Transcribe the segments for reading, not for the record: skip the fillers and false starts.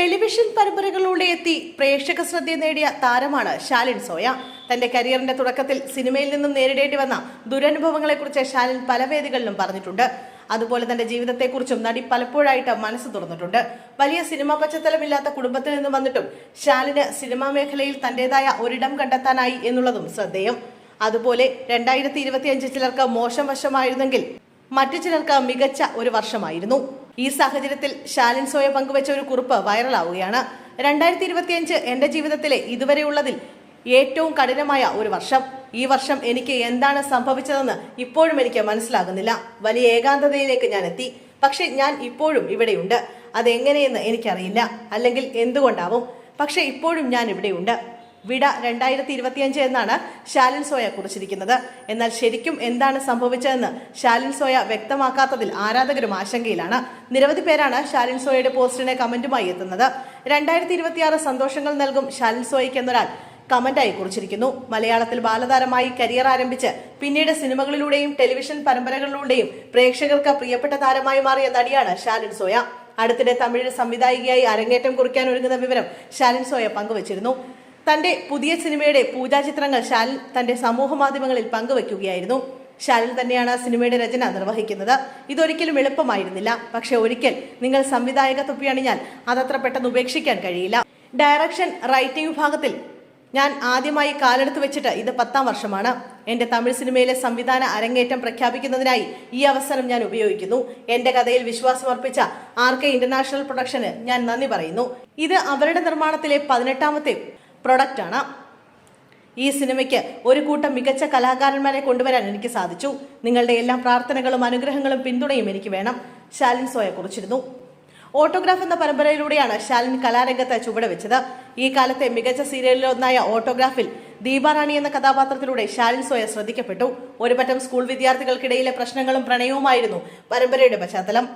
Television പരമ്പരകളിലൂടെ എത്തി പ്രേക്ഷക ശ്രദ്ധ നേടിയ താരമാണ് ശാലിൻ സോയ. തന്റെ കരിയറിന്റെ തുടക്കത്തിൽ സിനിമയിൽ നിന്നും നേരിടേണ്ടി വന്ന ദുരനുഭവങ്ങളെക്കുറിച്ച് ശാലിൻ പല വേദികളിലും പറഞ്ഞിട്ടുണ്ട്. അതുപോലെ തന്റെ ജീവിതത്തെക്കുറിച്ചും നടി പലപ്പോഴായിട്ട് മനസ്സ് തുറന്നിട്ടുണ്ട്. വലിയ സിനിമാ പശ്ചാത്തലമില്ലാത്ത കുടുംബത്തിൽ നിന്ന് വന്നിട്ടും ശാലിന് സിനിമാ മേഖലയിൽ തന്റേതായ ഒരിടം കണ്ടെത്താനായി എന്നുള്ളതും ശ്രദ്ധേയം. അതുപോലെ 2025 ചിലർക്ക് മോശം വർഷമായിരുന്നെങ്കിൽ മറ്റു ചിലർക്ക് മികച്ച ഒരു വർഷമായിരുന്നു. ഈ സാഹചര്യത്തിൽ ശാലിൻ സോയ പങ്കുവച്ച ഒരു കുറിപ്പ് വൈറലാവുകയാണ്. 2025 എന്റെ ജീവിതത്തിലെ ഇതുവരെയുള്ളതിൽ ഏറ്റവും കഠിനമായ ഒരു വർഷം. ഈ വർഷം എനിക്ക് എന്താണ് സംഭവിച്ചതെന്ന് ഇപ്പോഴും എനിക്ക് മനസ്സിലാകുന്നില്ല. വലിയ ഏകാന്തതയിലേക്ക് ഞാൻ എത്തി. പക്ഷെ ഞാൻ ഇപ്പോഴും ഇവിടെയുണ്ട്. അതെങ്ങനെയെന്ന് എനിക്കറിയില്ല, അല്ലെങ്കിൽ എന്തുകൊണ്ടാവും. പക്ഷെ ഇപ്പോഴും ഞാൻ ഇവിടെയുണ്ട്. വിട 2025 എന്നാണ് ശാലിൻ സോയ കുറിച്ചിരിക്കുന്നത്. എന്നാൽ ശരിക്കും എന്താണ് സംഭവിച്ചതെന്ന് ശാലിൻ സോയ വ്യക്തമാക്കാത്തതിൽ ആരാധകരും ആശങ്കയിലാണ്. നിരവധി പേരാണ് ശാലിൻ സോയയുടെ പോസ്റ്റിനെ കമന്റുമായി എത്തുന്നത്. 2026 സന്തോഷങ്ങൾ നൽകും ശാലിൻ സോയയ്ക്ക് എന്നൊരാൾ കമന്റായി കുറിച്ചിരിക്കുന്നു. മലയാളത്തിൽ ബാലതാരമായി കരിയർ ആരംഭിച്ച് പിന്നീട് സിനിമകളിലൂടെയും ടെലിവിഷൻ പരമ്പരകളിലൂടെയും പ്രേക്ഷകർക്ക് പ്രിയപ്പെട്ട താരമായി മാറിയ നടിയാണ് ശാലിൻ സോയ. അടുത്തിടെ തമിഴിൽ സംവിധായികയായി അരങ്ങേറ്റം കുറിക്കാൻ ഒരുങ്ങുന്ന വിവരം ശാലിൻ സോയ പങ്കുവച്ചിരുന്നു. തന്റെ പുതിയ സിനിമയുടെ പൂജാചിത്രങ്ങൾ ശാലിൻ തന്റെ സമൂഹ മാധ്യമങ്ങളിൽ പങ്കുവയ്ക്കുകയായിരുന്നു. ശാലിൻ തന്നെയാണ് സിനിമയുടെ രചന നിർവഹിക്കുന്നത്. ഇതൊരിക്കലും എളുപ്പമായിരുന്നില്ല. പക്ഷെ ഒരിക്കൽ നിങ്ങൾ സംവിധായക തൊപ്പി അണിഞ്ഞാൽ അതത്ര പെട്ടെന്ന് ഉപേക്ഷിക്കാൻ കഴിയില്ല. ഡയറക്ഷൻ, റൈറ്റിംഗ് വിഭാഗത്തിൽ ഞാൻ ആദ്യമായി കാലെടുത്ത് വെച്ചിട്ട് ഇത് 10ാം വർഷമാണ്. എന്റെ തമിഴ് സിനിമയിലെ സംവിധാന അരങ്ങേറ്റം പ്രഖ്യാപിക്കുന്നതിനായി ഈ അവസരം ഞാൻ ഉപയോഗിക്കുന്നു. എന്റെ കഥയിൽ വിശ്വാസമർപ്പിച്ച RK ഇന്റർനാഷണൽ പ്രൊഡക്ഷന് ഞാൻ നന്ദി പറയുന്നു. ഇത് അവരുടെ നിർമ്മാണത്തിലെ 18ാമത്തെ പ്രൊഡക്റ്റ് ആണ്. ഈ സിനിമയ്ക്ക് ഒരു കൂട്ടം മികച്ച കലാകാരന്മാരെ കൊണ്ടുവരാൻ എനിക്ക് സാധിച്ചു. നിങ്ങളുടെ എല്ലാ പ്രാർത്ഥനകളും അനുഗ്രഹങ്ങളും പിന്തുണയും എനിക്ക് വേണം, ശാലിൻ സോയ കുറിച്ചിരുന്നു. ഓട്ടോഗ്രാഫ് എന്ന പരമ്പരയിലൂടെയാണ് ശാലിൻ കലാരംഗത്ത് ചുവടുവെച്ചത്. ഈ കാലത്തെ മികച്ച സീരിയലിലൊന്നായ ഓട്ടോഗ്രാഫിൽ ദീപാറാണി എന്ന കഥാപാത്രത്തിലൂടെ ശാലിൻ സോയ ശ്രദ്ധിക്കപ്പെട്ടു. ഒരു പറ്റം സ്കൂൾ വിദ്യാർത്ഥികൾക്കിടയിലെ പ്രശ്നങ്ങളും പ്രണയവുമായിരുന്നു പരമ്പരയുടെ പശ്ചാത്തലം.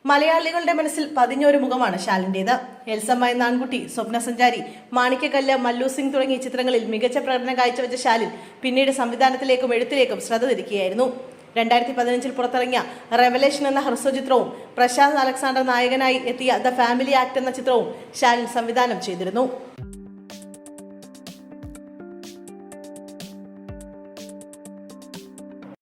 മലയാളികളുടെ മനസ്സിൽ പതിഞ്ഞൊരു മുഖമാണ് ശാലിന്റേത്. എൽസമ്മ എന്ന ആൺകുട്ടി, സ്വപ്നസഞ്ചാരി, മാണിക്യക്കല്ല്, മല്ലു സിംഗ് തുടങ്ങിയ ചിത്രങ്ങളിൽ മികച്ച പ്രകടനം കാഴ്ചവെച്ച ശാലിൻ പിന്നീട് സംവിധാനത്തിലേക്കും എഴുത്തിലേക്കും ശ്രദ്ധ തിരിക്കുകയായിരുന്നു. 2015 പുറത്തിറങ്ങിയ റെവലേഷൻ എന്ന ഹ്രസ്വചിത്രവും പ്രശാന്ത് അലക്സാണ്ടർ നായകനായി എത്തിയ ദ ഫാമിലി ആക്ട് എന്ന ചിത്രവും ശാലിൻ സംവിധാനം ചെയ്തിരുന്നു.